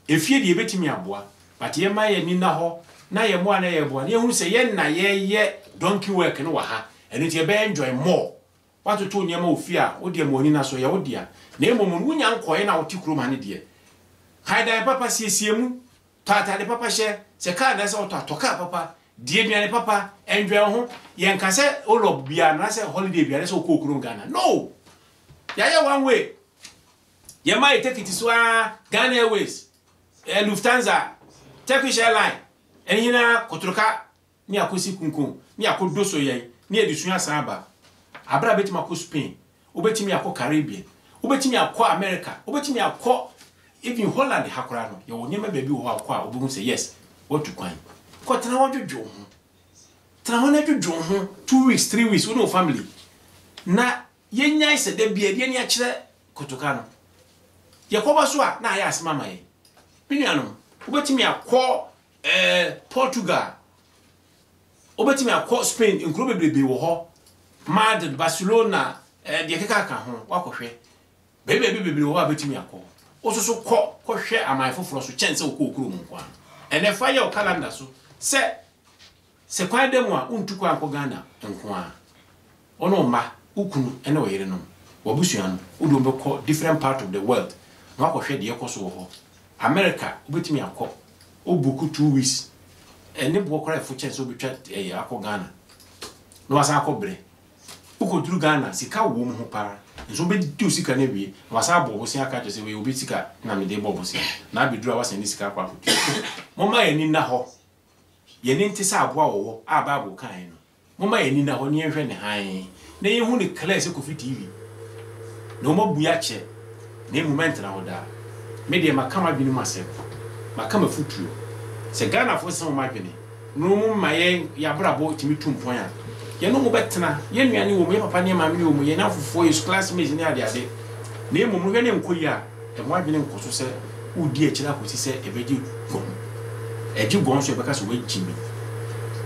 S1: efie de ebetimi aboa but ye ma ye ni na ho na ye mo na ye boa na ye hu se ye na ye donkey work no wa ha eni ti e be enjoy more what to nya ma ofie a wo de mo ni na so ye wo dia na emom no nya nkoye na wo ti kuro ma ne de haida papa siesie mu tata de papa she se ka na se oto atoka papa die biane papa enjoy ho ye nka se olob bia na se holiday bia na se okokuru Ghana no ya one way ye mai take it so Ghana Airways Lufthansa Turkish Airline enhina kotroka ni akosi kunkun ni akodoso yen ni edusua saba abra betima ko Spain obetimi akọ Caribbean obetimi akọ America obetimi akọ even Holland hakora no ye wonyema baby wo akwa obuhu say yes what to kwan ko tena wo dwodwo ho tena ho na dwodwo ho 2 weeks 3 weeks no family na ye nyai se da bia de ni a kire kotoka no ye koba so a na ya asema mai binuano obetimi akọ Portugal obetimi akọ Spain nkuro bebrebe wo ho Madrid Barcelona de keka ka ho wakohwe bebrebe wo abetimi akọ ososo ko hwe amai foforo so chense okokuru mu kwa ene fa ye o calendar so se kwa dem a untu kwa akọ Ghana nko a ono ma ukunu ene o yire no wabusua no udo mbekọ different part of the world no akohwe de yekoso wo ho America obetimi akọ obuku 2 weeks ene bo kora fo chense obetwa akọ Ghana no asa akọ bre ukoduru Ghana sika wo mu ho para nso be di sika na wie wasa abo bo sia ka to se we obi sika na me de bobo sia na abeduru wasa ni sika kwa kotu moma ye ni na ho ye ni ntisa aboa wo a bible kan no moma ye ni na ho ni ehwe ne han na ye hu ni class ko fi TV no mo buya che na moment na ho da me de makama bi ni masem makama futuo se Ghana fo se mo madwene no mo maye ya brabo timi tumpon ya ye no mo betena ye nuane wo mo ye papa ne maame wo mo ye na fofo ye classmates ni ade ade na emo mo hwe ne nkoyi a e mo adwene nkoso se udi a kira kosi se ebeji fom eji gon so beka so we Jimmy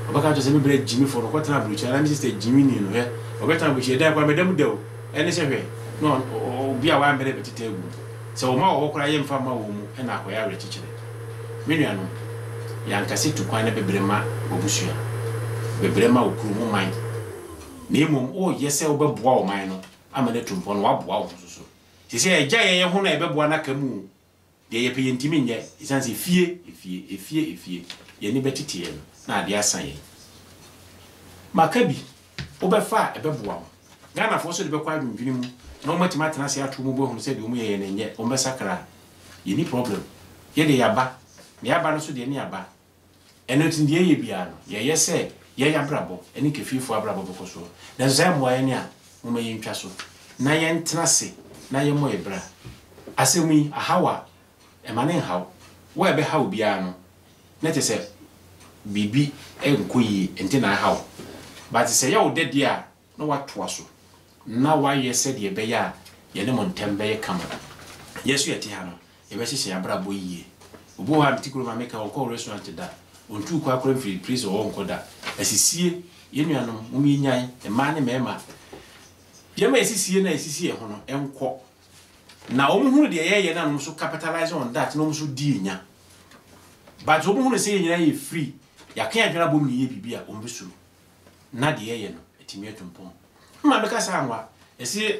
S1: obaka to se me bre Jimmy for no kwatana bruchi na me sister Jimmy ni no he obeta bruchi da kwa medam de o ene se hwe no obi a wa mbere betete egu se o ma wo kora ye mfa ma wo mu na akoya re chichire me nua no ya nkase tu kwan na bebrema obusua bebrema okuru mu man na emom o yese obeboa o man no amane tumpo no waboa wo so sisi eja ye ho na ebeboa na kamu de ye pe yentimi nye isanse fie ye ni betete ye na ade asan ye makabi obefa ebeboa wo Ghana for so de bekwa adwindwini mu na omatima atena se ato mu bo hu se de omu ye ne nye ombesakra ye ni problem ye de yaba ne yaba no so de ni yaba eno tindie ye bia no ye yese ye yabrabo eni kefifo abrabo bokoso na zemo ye ni a mo me yentwa so na ye ntena se na ye mo ebra asemi ahawa emane haw wo ebe haw bia no na te se bibi enkoyi enti na haw but se ye wo de dia na watoa so na wa yese de be ya ye ne montembe ye kamera yesu yete ha no ye be hye abrabo yie obo ha bitikuru ma meka ko restaurant da ontu kwa akora free please o nkoda asisie ye nuanom mumi nyan e ma ne mema ye ma asisie na asisie ho no enko na omuhunu de ye na no so capitalize on that no so di nya but omuhunu se ye nyina ye free ya kan adwena bom ne ye bibia ombesuru na de ye no etimi atumpo ma beka sa anwa esi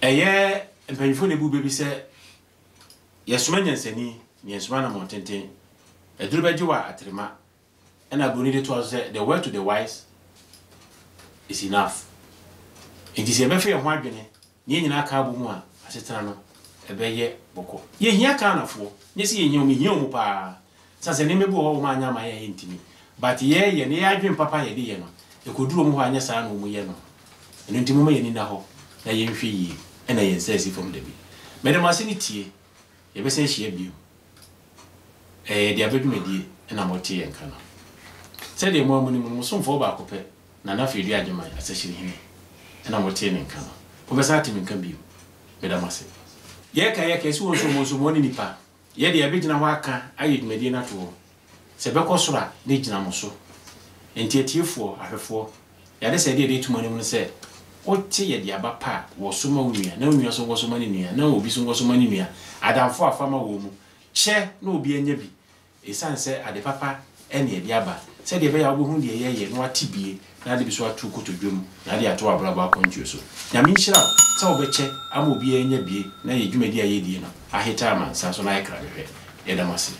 S1: eye empanifo ne bu bebi se yesoma nyansani yesoma na montenten eduru beji wa atrema na broni de to say the word to the wise is enough. It is ebe fe ho adwene ne nyina aka abu mu a asetena no ebeye boko ye hia ka nafo nye se ye nyom hia mu pa sase ne mebu ho ma anya ma ye ntimi but ye ne adwen papa ye de ye no ekoduro mu ho anya sa na mu ye no eno ntimi ma ye ni na ho na ye nhwe yi na ye nsesi from the bi medem asini tie ye be se hia bio de abedumedie na motie ye nka no se de mo amuni mu so mfo ba akopɛ na na fe dia adwuma asehiri hini na motie ne nka no po be sa timi nka bio medem ase ye ka si won so mo ni nipa ye de abegyina ho aka ayedumedie na to se be kosora ne gyina mo so entietiefo ahwefo ya de se de tumani mu se otie ye de aba pa wo so ma wunua na wunua so wo so ma ni nua na obi so wo so ma ni nua adamfo afama wo mu che na obi anya bi esanse ade papa ene e aba se de be ya obo hu de ye no atibie na de bi so atu kotodwom na de ato abraba akontuo so nyame nhira se obeche ama obi anya bie na ye dwumadi aye die no aheta amansa so na ye kra hwe ye damase